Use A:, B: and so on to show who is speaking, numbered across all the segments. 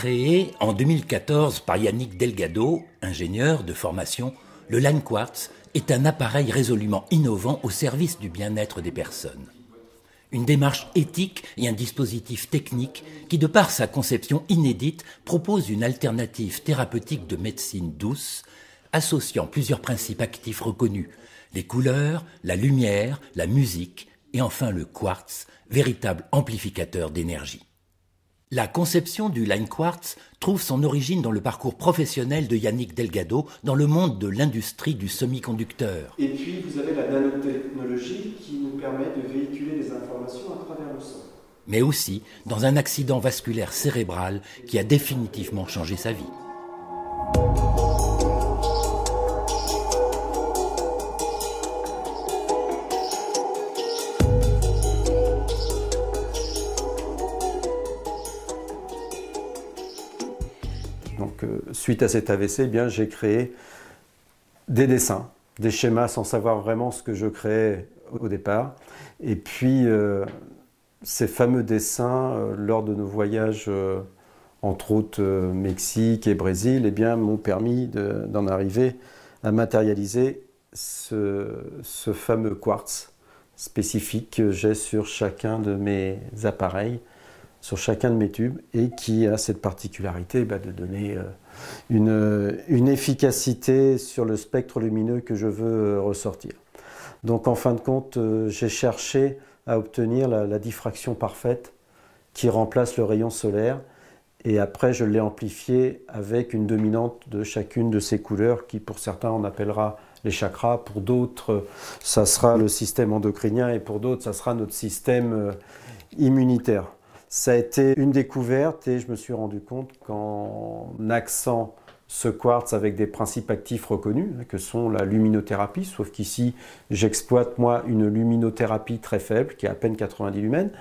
A: Créé en 2014 par Yannick Delgado, ingénieur de formation, le Line Quartz est un appareil résolument innovant au service du bien-être des personnes. Une démarche éthique et un dispositif technique qui, de par sa conception inédite, propose une alternative thérapeutique de médecine douce, associant plusieurs principes actifs reconnus, les couleurs, la lumière, la musique et enfin le quartz, véritable amplificateur d'énergie. La conception du Line Quartz trouve son origine dans le parcours professionnel de Yannick Delgado dans le monde de l'industrie du semi-conducteur.
B: Et puis vous avez la nanotechnologie qui nous permet de véhiculer des informations à travers le sang.
A: Mais aussi dans un accident vasculaire cérébral qui a définitivement changé sa vie.
B: Donc, suite à cet AVC, eh bien, j'ai créé des dessins, des schémas sans savoir vraiment ce que je créais au départ. Et puis, ces fameux dessins, lors de nos voyages, entre autres Mexique et Brésil, eh bien, m'ont permis d'en arriver à matérialiser ce fameux quartz spécifique que j'ai sur chacun de mes appareils, sur chacun de mes tubes, et qui a cette particularité de donner une efficacité sur le spectre lumineux que je veux ressortir. Donc en fin de compte, j'ai cherché à obtenir la diffraction parfaite qui remplace le rayon solaire, et après je l'ai amplifié avec une dominante de chacune de ces couleurs qui pour certains on appellera les chakras, pour d'autres ça sera le système endocrinien et pour d'autres ça sera notre système immunitaire. Ça a été une découverte et je me suis rendu compte qu'en axant ce quartz avec des principes actifs reconnus, que sont la luminothérapie, sauf qu'ici j'exploite moi une luminothérapie très faible, qui est à peine 90 lumens.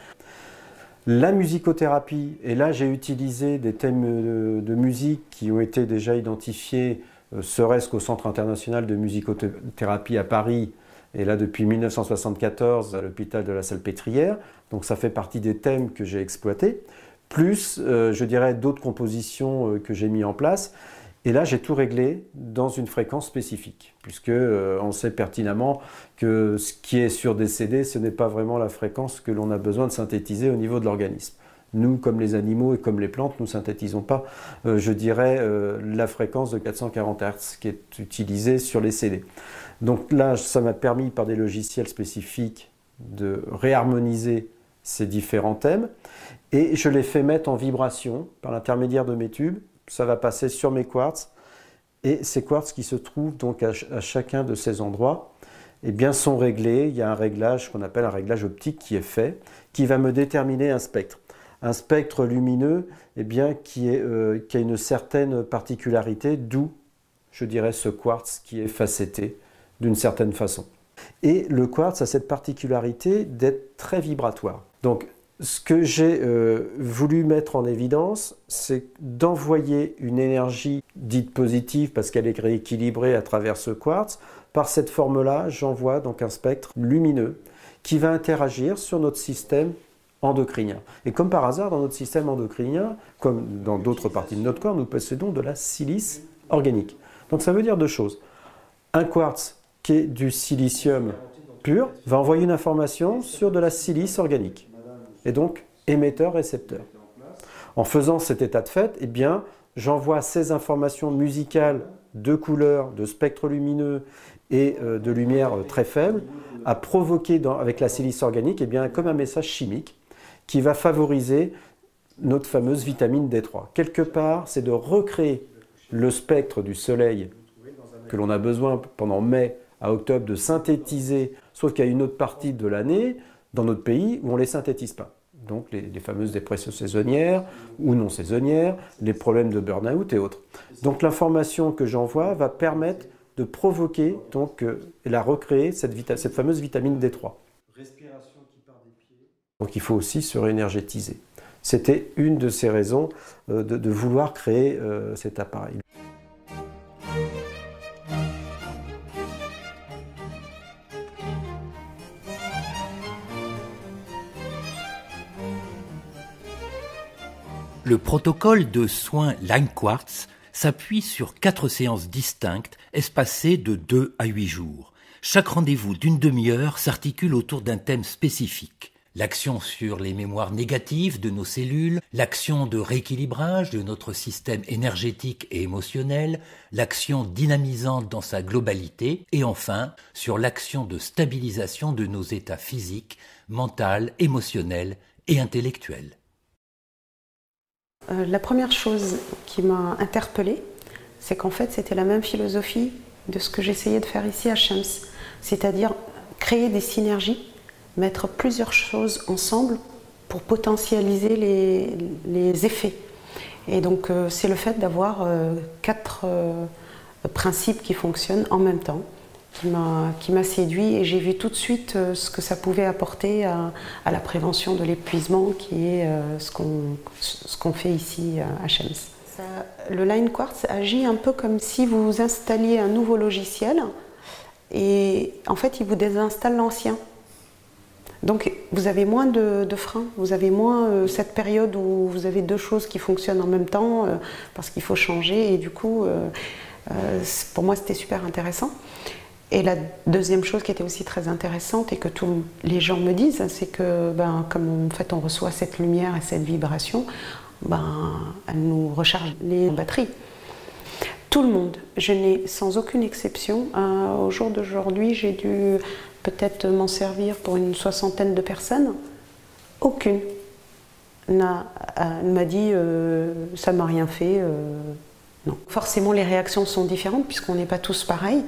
B: La musicothérapie, et là j'ai utilisé des thèmes de musique qui ont été déjà identifiés, serait-ce qu'au Centre international de musicothérapie à Paris, et là depuis 1974 à l'hôpital de la Salpêtrière, donc ça fait partie des thèmes que j'ai exploités, plus je dirais d'autres compositions que j'ai mis en place. Et là j'ai tout réglé dans une fréquence spécifique, puisque on sait pertinemment que ce qui est sur des CD, ce n'est pas vraiment la fréquence que l'on a besoin de synthétiser au niveau de l'organisme. Nous, comme les animaux et comme les plantes, nous ne synthétisons pas, je dirais, la fréquence de 440 Hz qui est utilisée sur les CD. Donc là, ça m'a permis, par des logiciels spécifiques, de réharmoniser ces différents thèmes. Et je les fais mettre en vibration par l'intermédiaire de mes tubes. Ça va passer sur mes quartz. Et ces quartz qui se trouvent donc à chacun de ces endroits, eh bien, sont réglés. Il y a un réglage qu'on appelle un réglage optique qui est fait, qui va me déterminer un spectre. Un spectre lumineux eh bien, qui a une certaine particularité, d'où, je dirais, ce quartz qui est facetté d'une certaine façon. Et le quartz a cette particularité d'être très vibratoire. Donc, ce que j'ai voulu mettre en évidence, c'est d'envoyer une énergie dite positive, parce qu'elle est rééquilibrée à travers ce quartz. Par cette forme-là, j'envoie donc un spectre lumineux qui va interagir sur notre système endocrinien. Et comme par hasard, dans notre système endocrinien, comme dans d'autres parties de notre corps, nous possédons de la silice organique. Donc ça veut dire deux choses. Un quartz qui est du silicium pur va envoyer une information sur de la silice organique. Et donc émetteur-récepteur. En faisant cet état de fait, eh bien, j'envoie ces informations musicales de couleurs, de spectre lumineux et de lumière très faible à provoquer avec la silice organique eh bien, comme un message chimique qui va favoriser notre fameuse vitamine D3. Quelque part, c'est de recréer le spectre du soleil que l'on a besoin pendant mai à octobre de synthétiser, sauf qu'il y a une autre partie de l'année dans notre pays où on ne les synthétise pas. Donc les fameuses dépressions saisonnières ou non saisonnières, les problèmes de burn-out et autres. Donc l'information que j'envoie va permettre de provoquer donc, et la recréer, cette fameuse vitamine D3. Respiration qui part des pieds. Donc il faut aussi se réénergétiser. C'était une de ces raisons de vouloir créer cet appareil.
A: Le protocole de soins Line Quartz s'appuie sur 4 séances distinctes espacées de 2 à 8 jours. Chaque rendez-vous d'une demi-heure s'articule autour d'un thème spécifique. L'action sur les mémoires négatives de nos cellules, l'action de rééquilibrage de notre système énergétique et émotionnel, l'action dynamisante dans sa globalité et enfin sur l'action de stabilisation de nos états physiques, mental, émotionnel et intellectuel.
C: La première chose qui m'a interpellée, c'est qu'en fait c'était la même philosophie de ce que j'essayais de faire ici à Shems, c'est-à-dire créer des synergies, mettre plusieurs choses ensemble pour potentialiser les effets. Et donc c'est le fait d'avoir 4 principes qui fonctionnent en même temps qui m'a séduit, et j'ai vu tout de suite ce que ça pouvait apporter à la prévention de l'épuisement, qui est ce qu'on fait ici à Shems. Le Line Quartz agit un peu comme si vous installiez un nouveau logiciel et en fait il vous désinstalle l'ancien. Donc vous avez moins de freins, vous avez moins cette période où vous avez 2 choses qui fonctionnent en même temps parce qu'il faut changer, et du coup pour moi c'était super intéressant. Et la deuxième chose qui était aussi très intéressante et que tous les gens me disent, c'est que comme en fait on reçoit cette lumière et cette vibration, elle nous recharge les batteries. Tout le monde, je n'ai sans aucune exception, au jour d'aujourd'hui j'ai dû peut-être m'en servir pour une 60aine de personnes, aucune m'a dit ça m'a rien fait, non. Forcément les réactions sont différentes puisqu'on n'est pas tous pareils,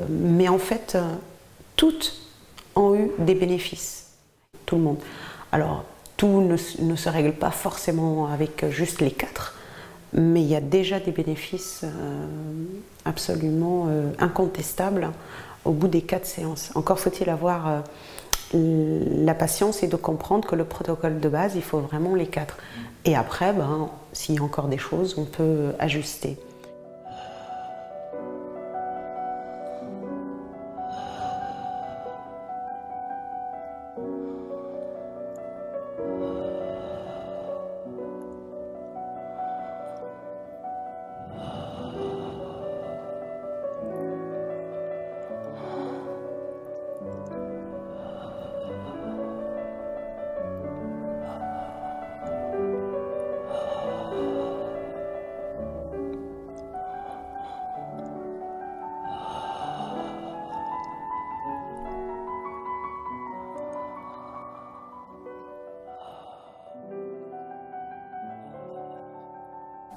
C: mais en fait toutes ont eu des bénéfices, tout le monde. Alors tout ne se règle pas forcément avec juste les 4, mais il y a déjà des bénéfices absolument incontestables au bout des 4 séances. Encore faut-il avoir la patience et de comprendre que le protocole de base, il faut vraiment les 4. Et après, s'il y a encore des choses, on peut ajuster.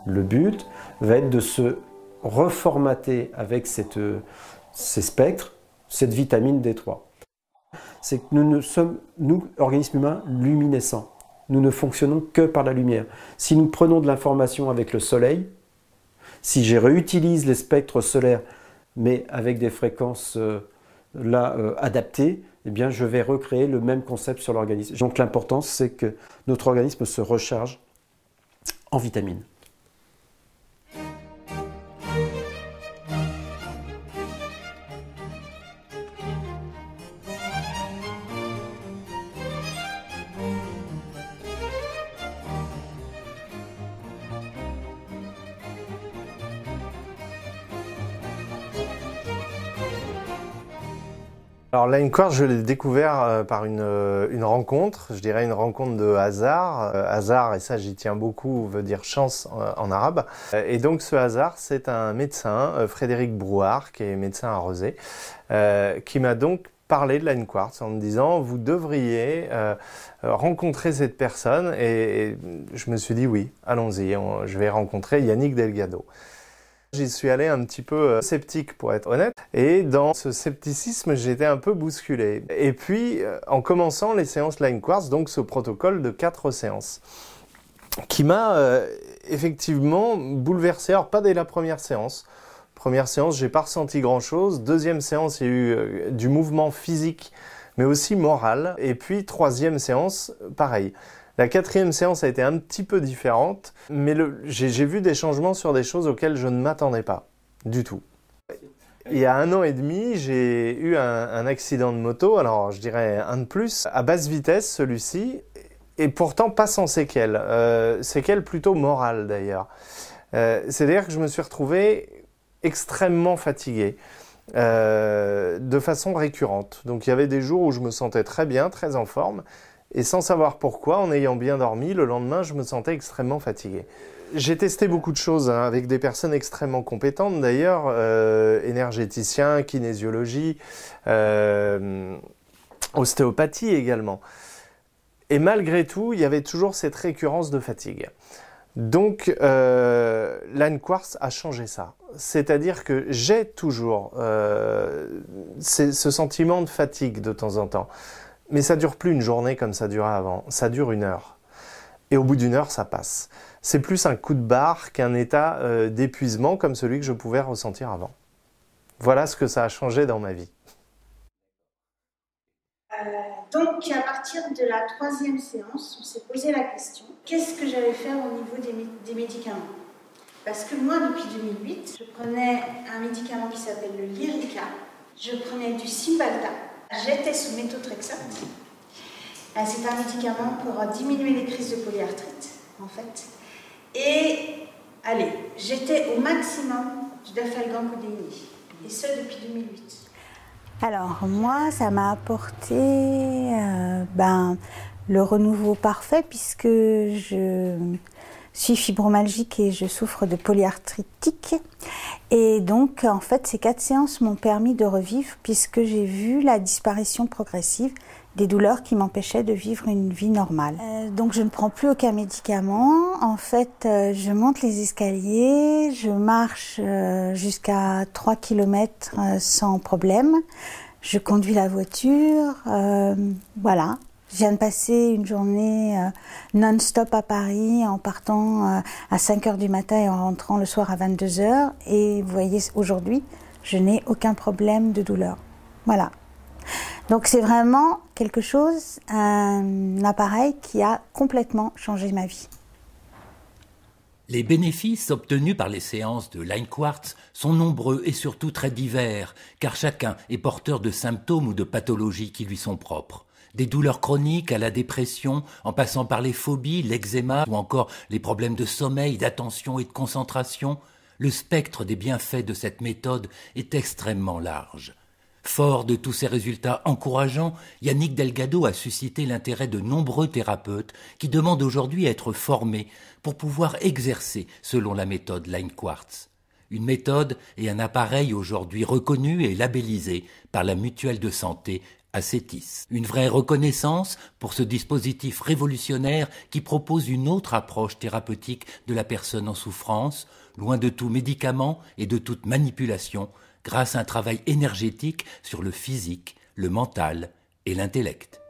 B: Le but va être de se reformater avec ces spectres, cette vitamine D3. C'est que nous sommes, nous, organismes humains, luminescents. Nous ne fonctionnons que par la lumière. Si nous prenons de l'information avec le soleil, si je réutilise les spectres solaires, mais avec des fréquences adaptées, eh bien, je vais recréer le même concept sur l'organisme. Donc l'important, c'est que notre organisme se recharge en vitamines.
D: Alors Line Quartz, je l'ai découvert par une rencontre, je dirais une rencontre de hasard. Hasard, et ça j'y tiens beaucoup, veut dire chance en arabe. Et donc ce hasard, c'est un médecin, Frédéric Brouard, qui est médecin à Rezé, qui m'a donc parlé de Line Quartz en me disant vous devriez rencontrer cette personne, et je me suis dit oui, allons-y, je vais rencontrer Yannick Delgado. J'y suis allé un petit peu sceptique pour être honnête, et dans ce scepticisme j'étais un peu bousculé. Et puis en commençant les séances Line Quartz, donc ce protocole de 4 séances, qui m'a effectivement bouleversé, alors pas dès la première séance. Première séance, j'ai pas ressenti grand chose. Deuxième séance, il y a eu du mouvement physique, mais aussi moral. Et puis troisième séance, pareil. La 4e séance a été un petit peu différente, mais j'ai vu des changements sur des choses auxquelles je ne m'attendais pas du tout. Il y a 1 an et demi, j'ai eu un accident de moto, alors je dirais un de plus, à basse vitesse celui-ci, et pourtant pas sans séquelles, séquelles plutôt morales d'ailleurs. C'est-à-dire que je me suis retrouvé extrêmement fatigué, de façon récurrente. Donc il y avait des jours où je me sentais très bien, très en forme, et sans savoir pourquoi, en ayant bien dormi, le lendemain je me sentais extrêmement fatigué. J'ai testé beaucoup de choses avec des personnes extrêmement compétentes d'ailleurs, énergéticiens, kinésiologie, ostéopathie également. Et malgré tout, il y avait toujours cette récurrence de fatigue. Donc, Line Quartz a changé ça. C'est-à-dire que j'ai toujours ce sentiment de fatigue de temps en temps. Mais ça ne dure plus une journée comme ça durait avant. Ça dure 1 heure. Et au bout d'1 heure, ça passe. C'est plus un coup de barre qu'un état d'épuisement comme celui que je pouvais ressentir avant. Voilà ce que ça a changé dans ma vie.
E: Donc, à partir de la 3e séance, on s'est posé la question, qu'est-ce que j'allais faire au niveau des médicaments? Parce que moi, depuis 2008, je prenais un médicament qui s'appelle le Lyrica, je prenais du Cymbalta, j'étais sous méthotrexate. C'est un médicament pour diminuer les crises de polyarthrite, en fait. Et, allez, j'étais au maximum du dafalgan-codéine, et ce depuis 2008.
F: Alors moi, ça m'a apporté le renouveau parfait puisque je suis fibromyalgique et je souffre de polyarthritique. Et donc, en fait, ces 4 séances m'ont permis de revivre puisque j'ai vu la disparition progressive des douleurs qui m'empêchaient de vivre une vie normale. Donc je ne prends plus aucun médicament. En fait, je monte les escaliers, je marche jusqu'à 3 km sans problème. Je conduis la voiture, voilà. Je viens de passer une journée non-stop à Paris en partant à 5 h du matin et en rentrant le soir à 22 h. Et vous voyez, aujourd'hui, je n'ai aucun problème de douleur. Voilà. Donc c'est vraiment quelque chose, un appareil qui a complètement changé ma vie.
A: Les bénéfices obtenus par les séances de Line Quartz sont nombreux et surtout très divers, car chacun est porteur de symptômes ou de pathologies qui lui sont propres. Des douleurs chroniques à la dépression, en passant par les phobies, l'eczéma ou encore les problèmes de sommeil, d'attention et de concentration, le spectre des bienfaits de cette méthode est extrêmement large. Fort de tous ces résultats encourageants, Yannick Delgado a suscité l'intérêt de nombreux thérapeutes qui demandent aujourd'hui à être formés pour pouvoir exercer selon la méthode Line Quartz. Une méthode et un appareil aujourd'hui reconnus et labellisés par la mutuelle de santé Ascétis. Une vraie reconnaissance pour ce dispositif révolutionnaire qui propose une autre approche thérapeutique de la personne en souffrance, loin de tout médicament et de toute manipulation, grâce à un travail énergétique sur le physique, le mental et l'intellect.